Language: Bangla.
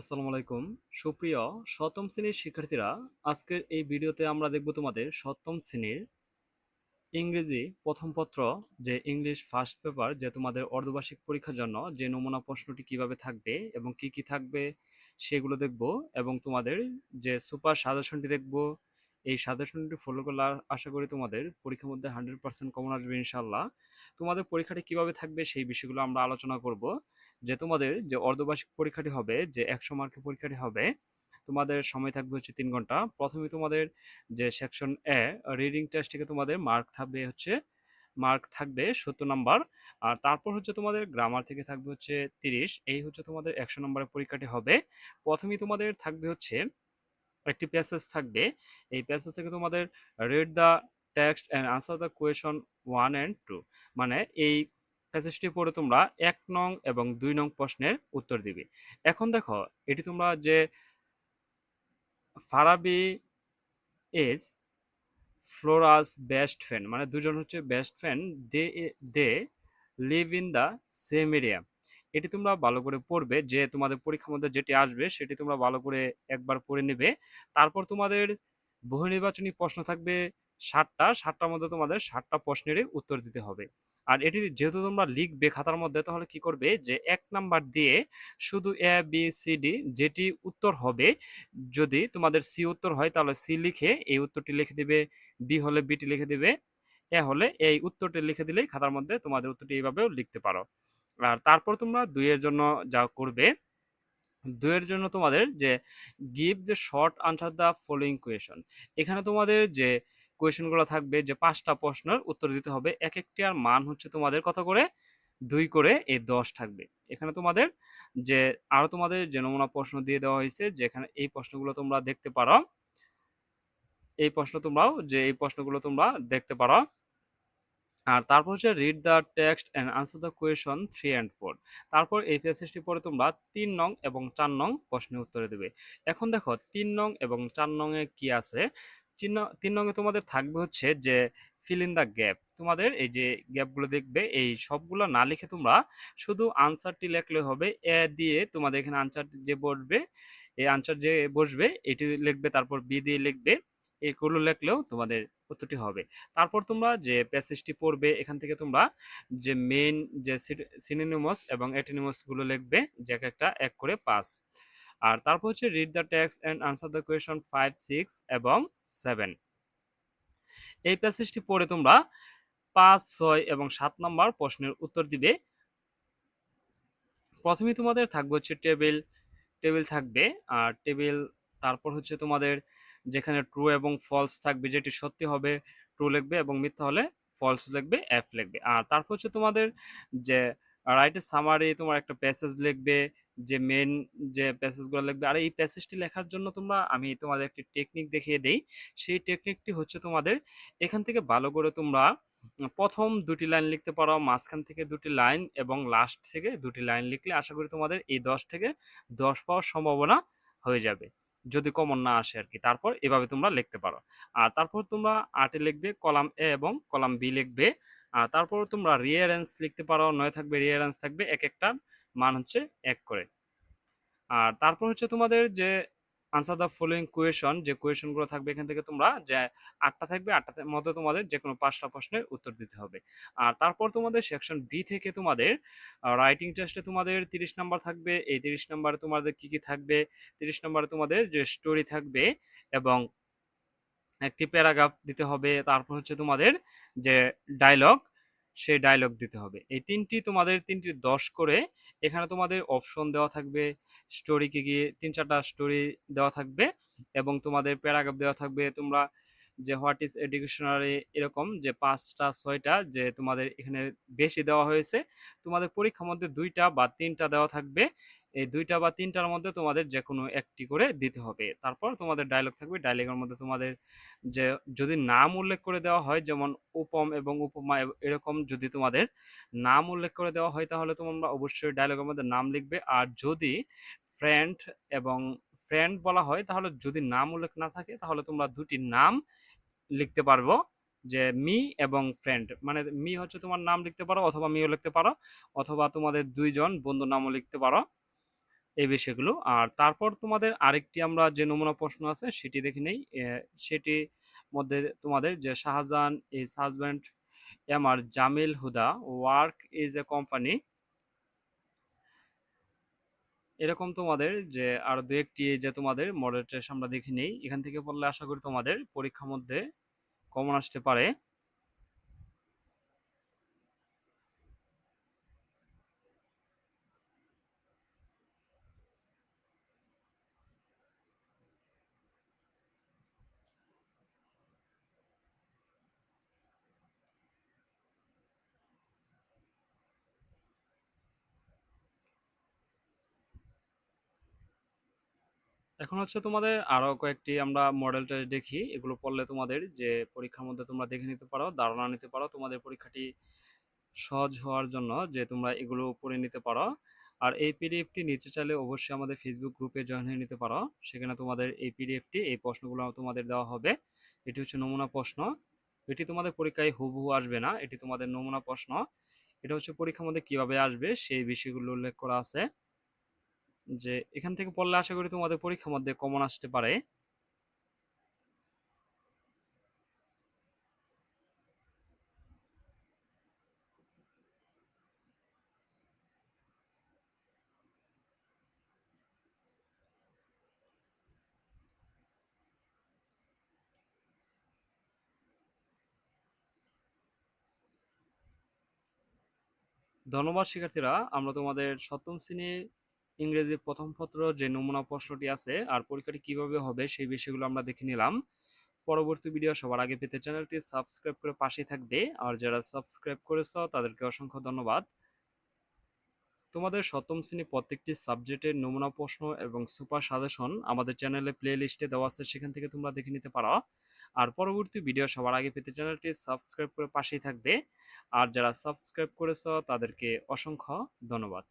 আসসালামু আলাইকুম। সুপ্রিয় সপ্তম শ্রেণীর শিক্ষার্থীরা, আজকের এই ভিডিওতে আমরা দেখব তোমাদের সপ্তম শ্রেণীর ইংরেজি প্রথম পত্র, যে ইংলিশ ফার্স্ট পেপার, যে তোমাদের অর্ধবার্ষিক পরীক্ষার জন্য যে নমুনা প্রশ্নটি কিভাবে থাকবে এবং কি কি থাকবে সেগুলো দেখব। এবং তোমাদের যে সুপার সাজেশনটি দেখব। এই সাজেশনটি ফলো করলে আশা করি তোমাদের পরীক্ষার মধ্যে 100% কমন আসবে ইনশাল্লাহ। তোমাদের পরীক্ষাটি কিভাবে থাকবে সেই বিষয়গুলো আমরা আলোচনা করব। যে তোমাদের যে অর্ধবার্ষিক পরীক্ষাটি হবে, যে 100 মার্কের পরীক্ষাটি হবে, তোমাদের সময় থাকবে হচ্ছে 3 ঘন্টা। প্রথমে তোমাদের যে সেকশন এ রিডিং টেস্ট থেকে তোমাদের মার্ক থাকবে 70 নাম্বার। আর তারপর হচ্ছে তোমাদের গ্রামার থেকে থাকবে হচ্ছে 30। এই হচ্ছে তোমাদের 100 নম্বরের পরীক্ষাটি হবে। প্রথমেই তোমাদের থাকবে হচ্ছে একটি প্যাসেজ থাকবে। এই প্যাসেজ থেকে তোমাদের read the text and answer the question 1 and 2, মানে এই প্যাসেজটি পড়ে তোমরা 1 নং এবং 2 নং প্রশ্নের উত্তর দিবে। এখন দেখো, এটি তোমরা যে Farabi is Flora's best friend, মানে দুজন হচ্ছে best friend, they they live in the same area. এটি তোমরা ভালো করে পড়বে, যে তোমাদের পরীক্ষার মধ্যে যেটি আসবে সেটি তোমরা ভালো করে একবার পড়ে নেবে। তারপর তোমাদের বহু নির্বাচনী প্রশ্ন থাকবে 7টার মধ্যে তোমাদের 7টা প্রশ্নেরই উত্তর দিতে হবে। আর এটি যেহেতু তোমরা লিখবে খাতার মধ্যে, তাহলে কি করবে, যে 1 নাম্বার দিয়ে শুধু এ বি সি ডি যেটি উত্তর হবে, যদি তোমাদের সি উত্তর হয় তাহলে সি লিখে এই উত্তরটি লিখে দিবে, বি হলে বিটি লিখে দিবে, এ হলে এই উত্তরটি লিখে দিলেই খাতার মধ্যে তোমাদের উত্তরটি এইভাবেও লিখতে পারো। আর তারপর তোমরা 2 এর জন্য যা করবে, 2 এর জন্য তোমাদের যে give the short answer the following question, এখানে তোমাদের যে কোয়েশনগুলো থাকবে, যে 5টা প্রশ্নের উত্তর দিতে হবে। এক একটির মান হচ্ছে তোমাদের কত করে, 2 করে, এই 10 থাকবে। এখানে তোমাদের যে আরো তোমাদের যে নমুনা প্রশ্ন দিয়ে দেওয়া হয়েছে, যেখানে এই প্রশ্নগুলো তোমরা দেখতে পারো। এই প্রশ্নগুলো তোমরা দেখতে পারো। আর তারপর হচ্ছে read the text and answer the question 3 and 4। তারপর এই প্যাসেজটি পরে তোমরা 3 নং এবং 4 নং প্রশ্নের উত্তরে দেবে। এখন দেখো 3 নং এবং 4 নং এ কি আছে। 3 নং এ তোমাদের থাকবে হচ্ছে যে ফিল ইন দ্য গ্যাপ। তোমাদের এই যে গ্যাপগুলো দেখবে, এই সবগুলো না লিখে তোমরা শুধু আনসারটি লিখলে হবে। এ দিয়ে তোমাদের এখানে আনসার যে বসবে, এই আনসার যে বসবে এটি লিখবে, তারপর বি দিয়ে লিখবে। এগুলো লিখলেও তোমাদের উত্তরটি হবে। তারপর তোমরা যে প্যাসেজটি পড়বে, এখান থেকে তোমরা যে মেইন যে সিনোনিমাস এবং অ্যান্টোনিমাস গুলো লিখবে, যে একটা এক করে 5। আর তারপর হচ্ছে read the text and answer the question 5, 6 এবং 7। এই প্যাসেজটি পড়ে তোমরা 5, 6 এবং 7 নম্বর প্রশ্নের উত্তর দিবে। প্রথমেই তোমাদের থাকবে হচ্ছে টেবিল টেবিল থাকবে। আর টেবিল, তারপর হচ্ছে তোমাদের যেখানে ট্রু এবং ফলস থাকবে, যেটি সত্যি হবে ট্রু লিখবে এবং মিথ্যা হলে ফলস লিখবে, এফ লিখবে। আর তারপর হচ্ছে তোমাদের যে রাইট এ সামারি, তোমার একটা প্যাসেজ লিখবে, যে মেন যে প্যাসেজগুলো লিখবে। আর এই প্যাসেজটি লেখার জন্য আমি তোমাদের একটি টেকনিক দেখিয়ে দেই। সেই টেকনিকটি হচ্ছে তোমাদের এখান থেকে ভালো করে তোমরা প্রথম 2টি লাইন লিখতে পারো, মাঝখান থেকে 2টি লাইন এবং লাস্ট থেকে 2টি লাইন লিখলে আশা করি তোমাদের এই 10 থেকে 10 পাওয়ার সম্ভাবনা হয়ে যাবে, যদি কমন না আসে আর কি। তারপর এভাবে তোমরা লিখতে পারো। আর তারপর তোমরা আর্টে লিখবে কলাম এ এবং কলাম বি লিখবে। আর তারপর তোমরা রিয়ারেন্স লিখতে পারো, নয় থাকবে রিয়ারেন্স থাকবে, এক একটা মান হচ্ছে 1 করে। আর তারপর হচ্ছে তোমাদের যে আনসার দ্য ফলোইং কোয়েশন, যে কোয়েশনগুলো থাকবে এখান থেকে তোমরা যে 8টা থাকবে, 8টার মধ্যে তোমাদের যে কোনো 5টা প্রশ্নের উত্তর দিতে হবে। আর তারপর তোমাদের সেকশন বি থেকে তোমাদের রাইটিং টেস্টে তোমাদের 30 নাম্বার থাকবে। এই 30 নাম্বারে তোমাদের কি কি থাকবে, 30 নাম্বারে তোমাদের যে স্টোরি থাকবে এবং একটি প্যারাগ্রাফ দিতে হবে। তারপর হচ্ছে তোমাদের যে ডায়লগ, সেই ডায়লগ দিতে হবে। এই তোমাদের 10 করে। এখানে তোমাদের অপশন দেওয়া থাকবে, স্টোরি কি কি 3-4টা স্টোরি দেওয়া থাকবে এবং তোমাদের প্যারাগ্রাফ দেওয়া থাকবে। তোমরা যে হোয়াট ইজ এ ডিকশনারি, এরকম যে 5টা 6টা যে তোমাদের এখানে বেশি দেওয়া হয়েছে। তোমাদের পরীক্ষার মধ্যে 2টা বা 3টা দেওয়া থাকবে। এই 2টা বা 3টার মধ্যে তোমাদের যে কোনো একটি করে দিতে হবে। তারপর তোমাদের ডায়লগ থাকবে, ডায়লগের মধ্যে তোমাদের যে যদি নাম উল্লেখ করে দেওয়া হয়, যেমন উপম এবং উপমা, এরকম যদি তোমাদের নাম উল্লেখ করে দেওয়া হয় তাহলে তোমরা অবশ্যই ডায়লগের মধ্যে নাম লিখবে। আর যদি ফ্রেন্ড এবং ফ্রেন্ড বলা হয়, তাহলে যদি নাম উল্লেখ না থাকে তাহলে তোমরা 2টি নাম লিখতে পারবো, যে মি এবং ফ্রেন্ড, মানে মি হচ্ছে তোমার নাম লিখতে পারো, অথবা মিও লিখতে পারো, অথবা তোমাদের 2জন বন্ধুর নামও লিখতে পারো। এই বিষয়গুলো। আর তারপর তোমাদের আরেকটি আমরা যে নমুনা প্রশ্ন আছে সেটি দেখে নেই। সেটি মধ্যে তোমাদের যে Shahjahan is husband MR Jamil Huda work is a company, এরকম তোমাদের যে আরো দু একটি যে তোমাদের মডেল টেস্ট আমরা দেখে নেই, এখান থেকে পড়লে আশা করি তোমাদের পরীক্ষার মধ্যে কমন আসতে পারে। এখন হচ্ছে তোমাদের আরো কয়েকটি আমরা মডেল টেস্ট দেখি, এগুলো পড়লে তোমাদের যে পরীক্ষার মধ্যে তোমরা দেখে নিতে পারো, ধারণা নিতে পারো তোমাদের পরীক্ষাটি সহজ হওয়ার জন্য, যে তোমরা এগুলো পড়ে নিতে পারো। আর এই পিডিএফটি নিচে চাইলে অবশ্যই আমাদের ফেসবুক গ্রুপে জয়েন হয়ে নিতে পারো, সেখানে তোমাদের এই পিডিএফটি এই প্রশ্নগুলো তোমাদের দেওয়া হবে। এটি হচ্ছে নমুনা প্রশ্ন, এটি তোমাদের পরীক্ষায় হুবহু আসবে না, এটি তোমাদের নমুনা প্রশ্ন। এটা হচ্ছে পরীক্ষার মধ্যে কিভাবে আসবে সেই বিষয়গুলো উল্লেখ করা আছে, যে এখান থেকে পড়লে আশা করি তোমাদের পরীক্ষার মধ্যে কমন আসতে পারে। ধন্যবাদ শিক্ষার্থীরা, আমরা তোমাদের সপ্তম শ্রেণী ইংরেজি প্রথম পত্র যে নমুনা প্রশ্নটি আছে আর পরীক্ষাটি কিভাবে হবে সেই বিষয়গুলো আমরা দেখে নিলাম। পরবর্তী ভিডিও সবার আগে পেতে চ্যানেলটি সাবস্ক্রাইব করে পাশে থাকবে, আর যারা সাবস্ক্রাইব করেছো তাদেরকে অসংখ্য ধন্যবাদ। তোমাদের সপ্তম শ্রেণী প্রত্যেকটি সাবজেক্টের নমুনা প্রশ্ন এবং সুপার সাজেশন আমাদের চ্যানেলে প্লে লিস্টে দেওয়া আছে, সেখান থেকে তোমরা দেখে নিতে পারো। আর পরবর্তী ভিডিও সবার আগে পেতে চ্যানেলটি সাবস্ক্রাইব করে পাশেই থাকবে, আর যারা সাবস্ক্রাইব করেছো তাদেরকে অসংখ্য ধন্যবাদ।